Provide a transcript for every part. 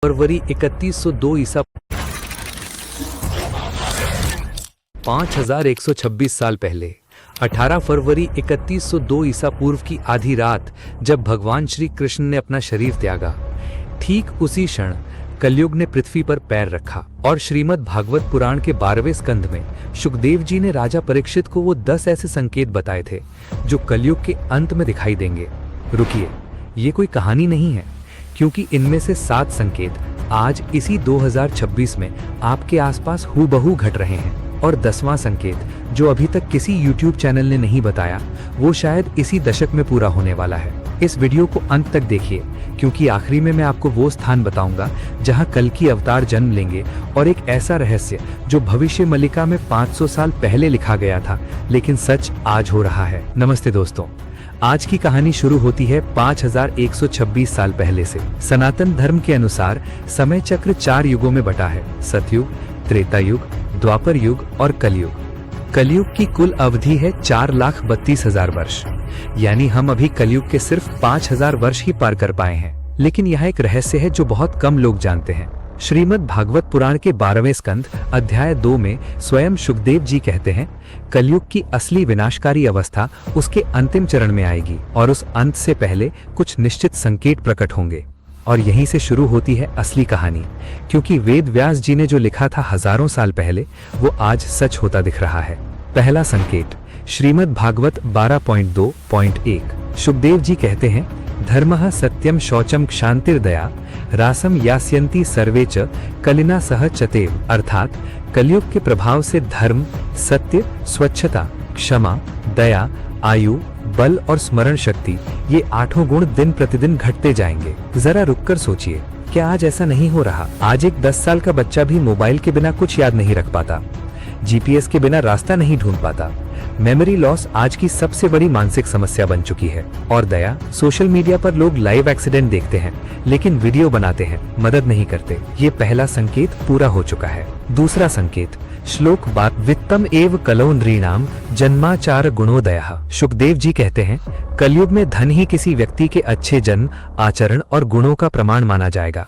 फरवरी 3102 ईसा 5126 साल पहले 18 फरवरी 3102 ईसा पूर्व की आधी रात जब भगवान श्री कृष्ण ने अपना शरीर त्यागा, ठीक उसी क्षण कलयुग ने पृथ्वी पर पैर रखा और श्रीमद् भागवत पुराण के 12वें स्कंध में शुकदेव जी ने राजा परीक्षित को वो 10 ऐसे संकेत बताए थे जो कलयुग के अंत में दिखाई देंगे। रुकिए, ये कोई कहानी नहीं है, क्योंकि इनमें से 7 संकेत आज इसी 2026 में आपके आसपास हूबहू घट रहे हैं और 10वां संकेत जो अभी तक किसी YouTube चैनल ने नहीं बताया, वो शायद इसी दशक में पूरा होने वाला है। इस वीडियो को अंत तक देखिए, क्योंकि आखिरी में मैं आपको वो स्थान बताऊंगा जहां कल की अवतार जन्म लेंगे और एक ऐसा रहस्य जो भविष्य मल्लिका में 500 साल पहले लिखा गया था, लेकिन सच आज हो रहा है। नमस्ते दोस्तों, आज की कहानी शुरू होती है 5126 साल पहले से। सनातन धर्म के अनुसार समय चक्र 4 युगों में बटा है: सतयुग, त्रेता युग, द्वापर युग और कलयुग। कलयुग की कुल अवधि है 4,32,000 वर्ष, यानी हम अभी कलयुग के सिर्फ 5,000 वर्ष ही पार कर पाए हैं। लेकिन यह एक रहस्य है जो बहुत कम लोग जानते हैं। श्रीमद् भागवत पुराण के 12वें स्कंद अध्याय 2 में स्वयं शुकदेव जी कहते हैं, कलयुग की असली विनाशकारी अवस्था उसके अंतिम चरण में आएगी और उस अंत से पहले कुछ निश्चित संकेत प्रकट होंगे। और यहीं से शुरू होती है असली कहानी, क्योंकि वेद व्यास जी ने जो लिखा था हजारों साल पहले, वो आज सच होता दिख रहा है। पहला संकेत, श्रीमद् भागवत 12.2.1। शुकदेव जी कहते हैं, धर्मः सत्यम शौचम क्षांतिर्दया रासम यास्यन्ति सर्वे च कलिना सह चतेव। अर्थात कलयुग के प्रभाव से धर्म, सत्य, स्वच्छता, क्षमा, दया, आयु, बल और स्मरण शक्ति, ये 8 गुण दिन प्रतिदिन घटते जाएंगे। जरा रुककर सोचिए, क्या आज ऐसा नहीं हो रहा? आज एक 10 साल का बच्चा भी मोबाइल के बिना कुछ याद नहीं रख पाता, जीपीएस के बिना रास्ता नहीं ढूंढ पाता। मेमोरी लॉस आज की सबसे बड़ी मानसिक समस्या बन चुकी है। और दया, सोशल मीडिया पर लोग लाइव एक्सीडेंट देखते हैं लेकिन वीडियो बनाते हैं, मदद नहीं करते। ये पहला संकेत पूरा हो चुका है। दूसरा संकेत, श्लोक 12, वित्तम एव कलौ नृणाम जन्माचार गुणोदयः। शुकदेव जी कहते हैं, कलयुग में धन ही किसी व्यक्ति के अच्छे जन्म, आचरण और गुणों का प्रमाण माना जाएगा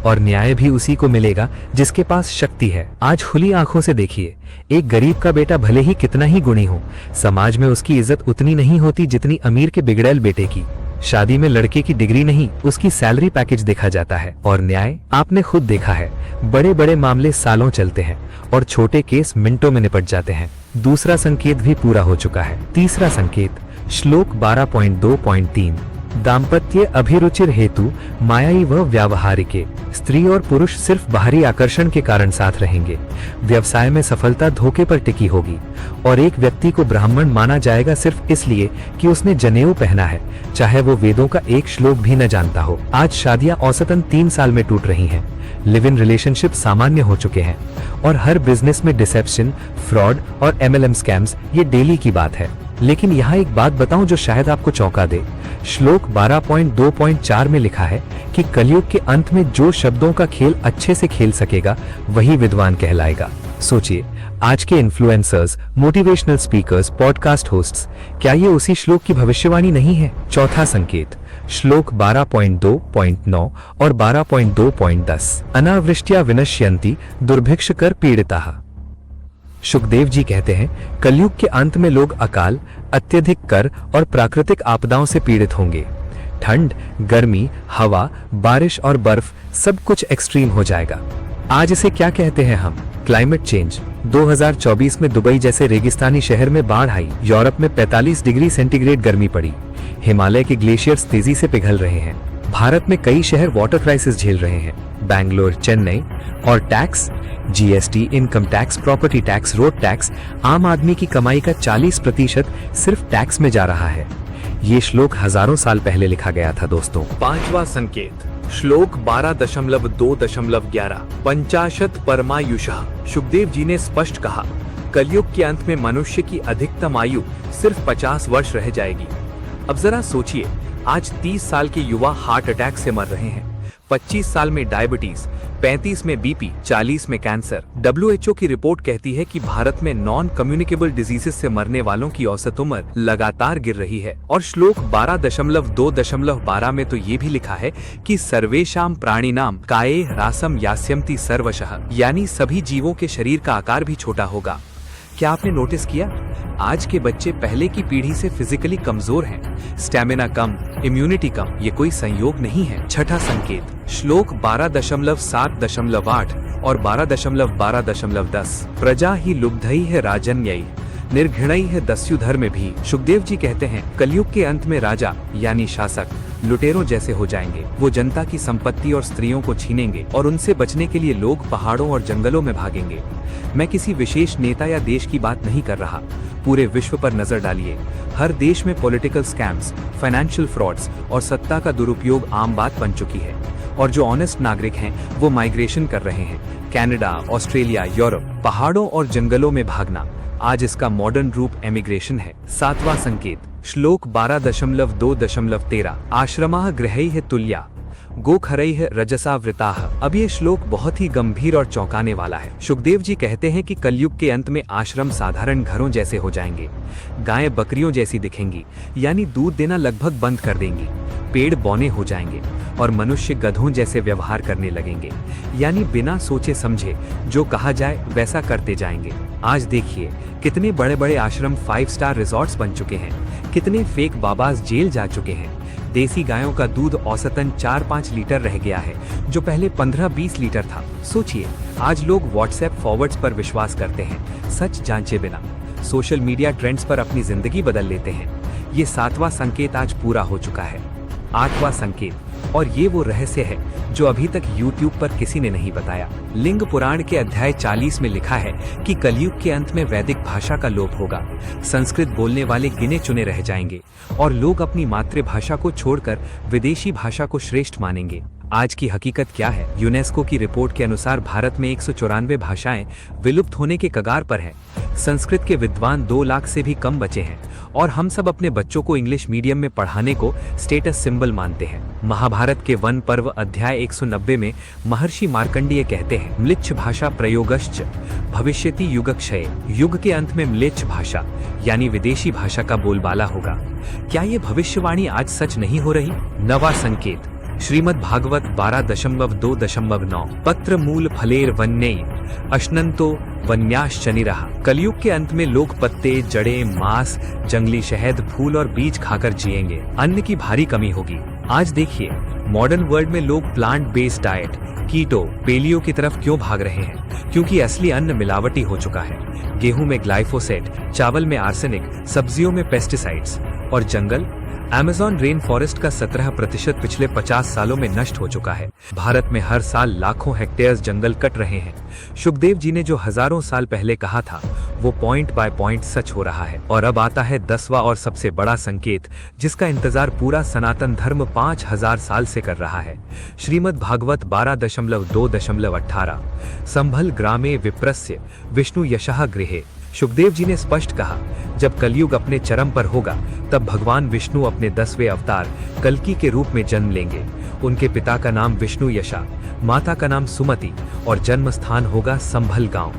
और न्याय भी उसी को मिलेगा जिसके पास शक्ति है। आज खुली आंखों से देखिए, एक गरीब का बेटा भले ही कितना ही गुणी हो, समाज में उसकी इज्जत उतनी नहीं होती जितनी अमीर के बिगड़ैल बेटे की। शादी में लड़के की डिग्री नहीं, उसकी सैलरी पैकेज देखा जाता है। और न्याय, आपने खुद देखा है, बड़े बड़े मामले सालों चलते हैं और छोटे केस मिनटों में निपट जाते हैं। दूसरा संकेत भी पूरा हो चुका है। तीसरा संकेत, श्लोक 12.2.3, दाम्पत्य अभिरुचिर हेतु मायाई व व्यावहारिके। स्त्री और पुरुष सिर्फ बाहरी आकर्षण के कारण साथ रहेंगे। व्यवसाय में सफलता धोखे पर टिकी होगी और एक व्यक्ति को ब्राह्मण माना जाएगा सिर्फ इसलिए कि उसने जनेऊ पहना है, चाहे वो वेदों का एक श्लोक भी न जानता हो। आज शादियां औसतन 3 साल में टूट रही हैं। लिव इन रिलेशनशिप सामान्य हो चुके हैं और हर बिजनेस में डिसेप्शन, फ्रॉड और MLM स्कैम्स ये डेली की बात है। लेकिन यहाँ एक बात बताऊं जो शायद आपको चौंका दे। श्लोक 12.2.4 में लिखा है कि कलयुग के अंत में जो शब्दों का खेल अच्छे से खेल सकेगा वही विद्वान कहलाएगा। सोचिए, आज के influencers, motivational speakers, podcast hosts, क्या ये उसी श्लोक की भविष्यवाणी नहीं है? चौथा संकेत, श्लोक 12.2.9 और 12.2.10, अनावृष्ट्या विनश्यन्ति दुर्भिक्षकर पीड़िताः। शुकदेव जी कहते हैं, कलयुग के अंत में लोग अकाल, अत्यधिक कर और प्राकृतिक आपदाओं से पीड़ित होंगे। ठंड, गर्मी, हवा, बारिश और बर्फ, सब कुछ एक्सट्रीम हो जाएगा। आज इसे क्या कहते हैं हम? Climate change. 2024 में दुबई जैसे रेगिस्तानी शहर में बाढ़ आई, यूरोप में 45 डिग्री सेंटीग्रेड गर्मी पड़ी, हिमालय के ग्लेशियर्स तेजी से पिघल रहे हैं, भारत में कई शहर वाटर क्राइसिस झेल रहे हैं, बैंगलोर, चेन्नई। और tax, GST, income tax, property tax, road tax, आम आदमी की कमाई का 40% सिर्फ टैक्स में जा रहा है। ये श्लोक हजारों साल पहले लिखा गया था दोस्तों। पांचवा संकेत, श्लोक 12.2.11, पंचाशत परमायुषः। शुकदेव जी ने स्पष्ट कहा, कलयुग के अंत में मनुष्य की अधिकतम आयु सिर्फ 50 वर्ष रह जाएगी। अब जरा सोचिए, आज 30 साल के युवा हार्ट अटैक से मर रहे हैं, 25 साल में डायबिटीज, 35 में बीपी, 40 में कैंसर। WHO की रिपोर्ट कहती है कि भारत में नॉन कम्युनिकेबल डिजीजेस से मरने वालों की औसत उम्र लगातार गिर रही है। और श्लोक 12.2.12 में तो ये भी लिखा है कि सर्वेषां प्राणिनां काये ह्रासं यास्यन्ति सर्वशः, यानी सभी जीवों के शरीर का आकार भी छोटा होगा। क्या आपने नोटिस किया, आज के बच्चे पहले की पीढ़ी से फिजिकली कमजोर हैं, स्टैमिना कम, इम्यूनिटी कम। ये कोई संयोग नहीं है। छठा संकेत, श्लोक 12.7.8 और 12.12.10, प्रजा ही लुब्धई है राजन्यई निर्घृणई है दस्युधर्म भी। सुखदेव जी कहते हैं, कलयुग के अंत में राजा यानी शासक लुटेरों जैसे हो जाएंगे। वो जनता की संपत्ति और स्त्रियों को छीनेंगे और उनसे बचने के लिए लोग पहाड़ों और जंगलों में भागेंगे। मैं किसी विशेष नेता या देश की बात नहीं कर रहा, पूरे विश्व पर नजर डालिए। हर देश में पॉलिटिकल स्कैम्स, फाइनेंशियल फ्रॉड्स और सत्ता का दुरुपयोग आम बात बन चुकी है। और जो ऑनेस्ट नागरिक हैं वो माइग्रेशन कर रहे हैं, कनाडा, ऑस्ट्रेलिया, यूरोप। पहाड़ों और जंगलों में भागना आज इसका मॉडर्न रूप एमिग्रेशन है। सातवां संकेत, श्लोक 12.2.13, आश्रमाः गृहैः तुल्या गोखरैः रजसा वृताः। अब ये श्लोक बहुत ही गंभीर और चौंकाने वाला है। सुखदेव जी कहते हैं कि कलयुग के अंत में आश्रम साधारण घरों जैसे हो जाएंगे, गायें बकरियों जैसी दिखेंगी, यानी दूध देना लगभग बंद कर देंगी, पेड़ बौने हो जाएंगे और मनुष्य गधों जैसे व्यवहार करने लगेंगे, यानी बिना सोचे समझे जो कहा जाए वैसा करते जाएंगे। आज देखिए कितने बड़े बड़े आश्रम 5 स्टार रिजॉर्ट्स बन चुके हैं, कितने फेक बाबाज जेल जा चुके हैं। देसी गायों का दूध औसतन 4-5 लीटर रह गया है, जो पहले 15-20 लीटर था। सोचिए, आज लोग व्हाट्सएप फॉरवर्ड्स पर विश्वास करते हैं, सच जांचे बिना। सोशल मीडिया ट्रेंड्स पर अपनी जिंदगी बदल लेते हैं। ये 7वां संकेत आज पूरा हो चुका है। 8वां संकेत, और ये वो रहस्य है जो अभी तक YouTube पर किसी ने नहीं बताया। लिंग पुराण के अध्याय 40 में लिखा है कि कलयुग के अंत में वैदिक भाषा का लोप होगा, संस्कृत बोलने वाले गिने चुने रह जाएंगे और लोग अपनी मातृभाषा को छोड़कर विदेशी भाषा को श्रेष्ठ मानेंगे। आज की हकीकत क्या है? यूनेस्को की रिपोर्ट के अनुसार भारत में 194 भाषाएं विलुप्त होने के कगार पर हैं। संस्कृत के विद्वान 2 लाख से भी कम बचे हैं और हम सब अपने बच्चों को इंग्लिश मीडियम में पढ़ाने को स्टेटस सिंबल मानते हैं। महाभारत के वन पर्व अध्याय 190 में महर्षि मार्कंडेय कहते हैं, म्लेच्छ भाषा प्रयोगश्च भविष्यति युगक्षये। युग के अंत में म्लेच्छ भाषा यानी विदेशी भाषा का बोलबाला होगा। क्या ये भविष्यवाणी आज सच नहीं हो रही? 9वां संकेत, श्रीमद् भागवत 12.2.9, पत्र मूल फलेर वन्यैः अश्नन्तो वन्याश्चनिरः। कलयुग के अंत में लोग पत्ते, जड़ें, मांस, जंगली शहद, फूल और बीज खाकर जिएंगे। अन्न की भारी कमी होगी। आज देखिए मॉडर्न वर्ल्ड में लोग प्लांट बेस्ड डाइट, कीटो, पेलियो की तरफ क्यों भाग रहे हैं? क्योंकि असली अन्न मिलावटी हो चुका है। गेहूं में ग्लाइफोसेट, चावल में आर्सेनिक, सब्जियों में पेस्टिसाइड्स। और जंगल, अमेज़न रेन फॉरेस्ट का 17% पिछले 50 सालों में नष्ट हो चुका है। भारत में हर साल लाखों हेक्टेयर जंगल कट रहे हैं। सुखदेव जी ने जो हजारों साल पहले कहा था वो पॉइंट बाय पॉइंट सच हो रहा है। और अब आता है 10वां और सबसे बड़ा संकेत, जिसका इंतजार पूरा सनातन धर्म 5000 साल से कर रहा है। श्रीमद् भागवत 12.2.18, संभल ग्रामे विप्रस्य विष्णु यशः गृहे। सुखदेव जी ने स्पष्ट कहा, जब कलयुग अपने चरम पर होगा तब भगवान विष्णु अपने 10वें अवतार कल्कि के रूप में जन्म लेंगे। उनके पिता का नाम विष्णु यशा, माता का नाम सुमति और जन्म स्थान होगा संभल गांव।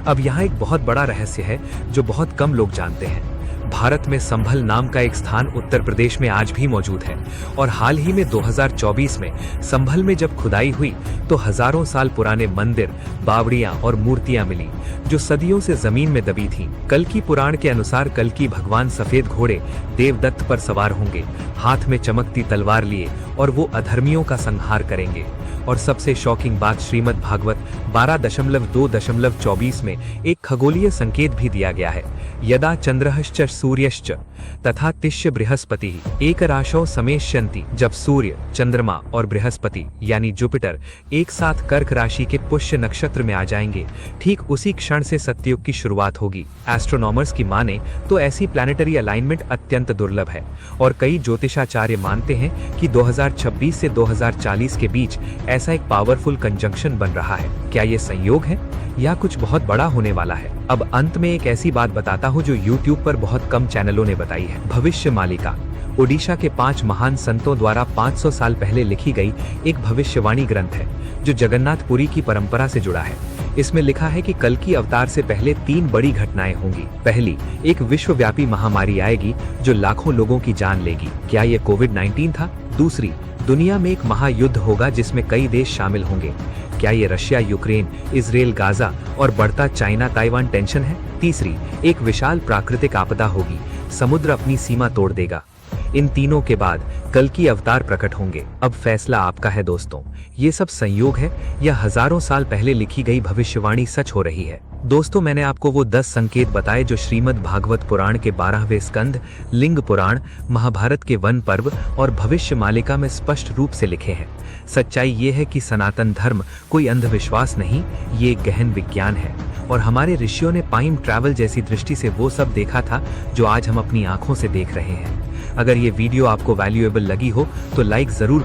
अब यहाँ एक बहुत बड़ा रहस्य है जो बहुत कम लोग जानते हैं। भारत में संभल नाम का एक स्थान उत्तर प्रदेश में आज भी मौजूद है और हाल ही में 2024 में संभल में जब खुदाई हुई तो हजारों साल पुराने मंदिर, बावड़ियां और मूर्तियां मिली जो सदियों से जमीन में दबी थीं। कल्कि पुराण के अनुसार कल्कि भगवान सफेद घोड़े देवदत्त पर सवार होंगे, हाथ में चमकती तलवार लिए, और वो अधर्मियों का संहार करेंगे। और सबसे शॉकिंग बात, श्रीमद् भागवत 12.2.24 में एक खगोलीय संकेत भी दिया गया है। यदा चंद्रश्च सूर्यश्च तथा तिष्य बृहस्पति एक राशौ समेष्यन्ति। जब सूर्य, चंद्रमा और बृहस्पति यानी जुपिटर एक साथ कर्क राशि के पुष्य नक्षत्र में आ जाएंगे, ठीक उसी क्षण से सतयुग की शुरुआत होगी। एस्ट्रोनॉमर्स की माने तो ऐसी प्लैनेटरी अलाइनमेंट अत्यंत दुर्लभ है और कई ज्योतिषाचार्य मानते हैं कि 2026 से 2040 के बीच ऐसा एक पावरफुल कंजंक्शन बन रहा है। क्या ये संयोग है या कुछ बहुत बड़ा होने वाला है? अब अंत में एक ऐसी बात बताता हूँ जो YouTube पर बहुत कम चैनलों ने बताई है। भविष्य मालिका ओडिशा के 5 महान संतों द्वारा 500 साल पहले लिखी गई एक भविष्यवाणी ग्रंथ है जो जगन्नाथपुरी की परंपरा से जुड़ा है। इसमें लिखा है कि कल की अवतार से पहले 3 बड़ी घटनाएं होंगी। पहली, एक विश्वव्यापी महामारी आएगी जो लाखों लोगों की जान लेगी। क्या ये कोविड-19 था? दूसरी, दुनिया में एक महायुद्ध होगा जिसमें कई देश शामिल होंगे। क्या ये रशिया, यूक्रेन, इजराइल, गाजा और बढ़ता चाइना ताइवान टेंशन है? तीसरी, एक विशाल प्राकृतिक आपदा होगी, समुद्र अपनी सीमा तोड़ देगा। इन तीनों के बाद कल की अवतार प्रकट होंगे। अब फैसला आपका है दोस्तों, ये सब संयोग है या हजारों साल पहले लिखी गई भविष्यवाणी सच हो रही है? दोस्तों, मैंने आपको वो 10 संकेत बताए जो श्रीमद् भागवत पुराण के 12वें स्कंद, लिंग पुराण, महाभारत के वन पर्व और भविष्य मालिका में स्पष्ट रूप से लिखे हैं। सच्चाई ये है कि सनातन धर्म कोई अंधविश्वास नहीं, ये एक गहन विज्ञान है और हमारे ऋषियों ने टाइम ट्रैवल जैसी दृष्टि से वो सब देखा था जो आज हम अपनी आंखों से देख रहे हैं। अगर ये वीडियो आपको वैल्यूएबल लगी हो तो लाइक जरूर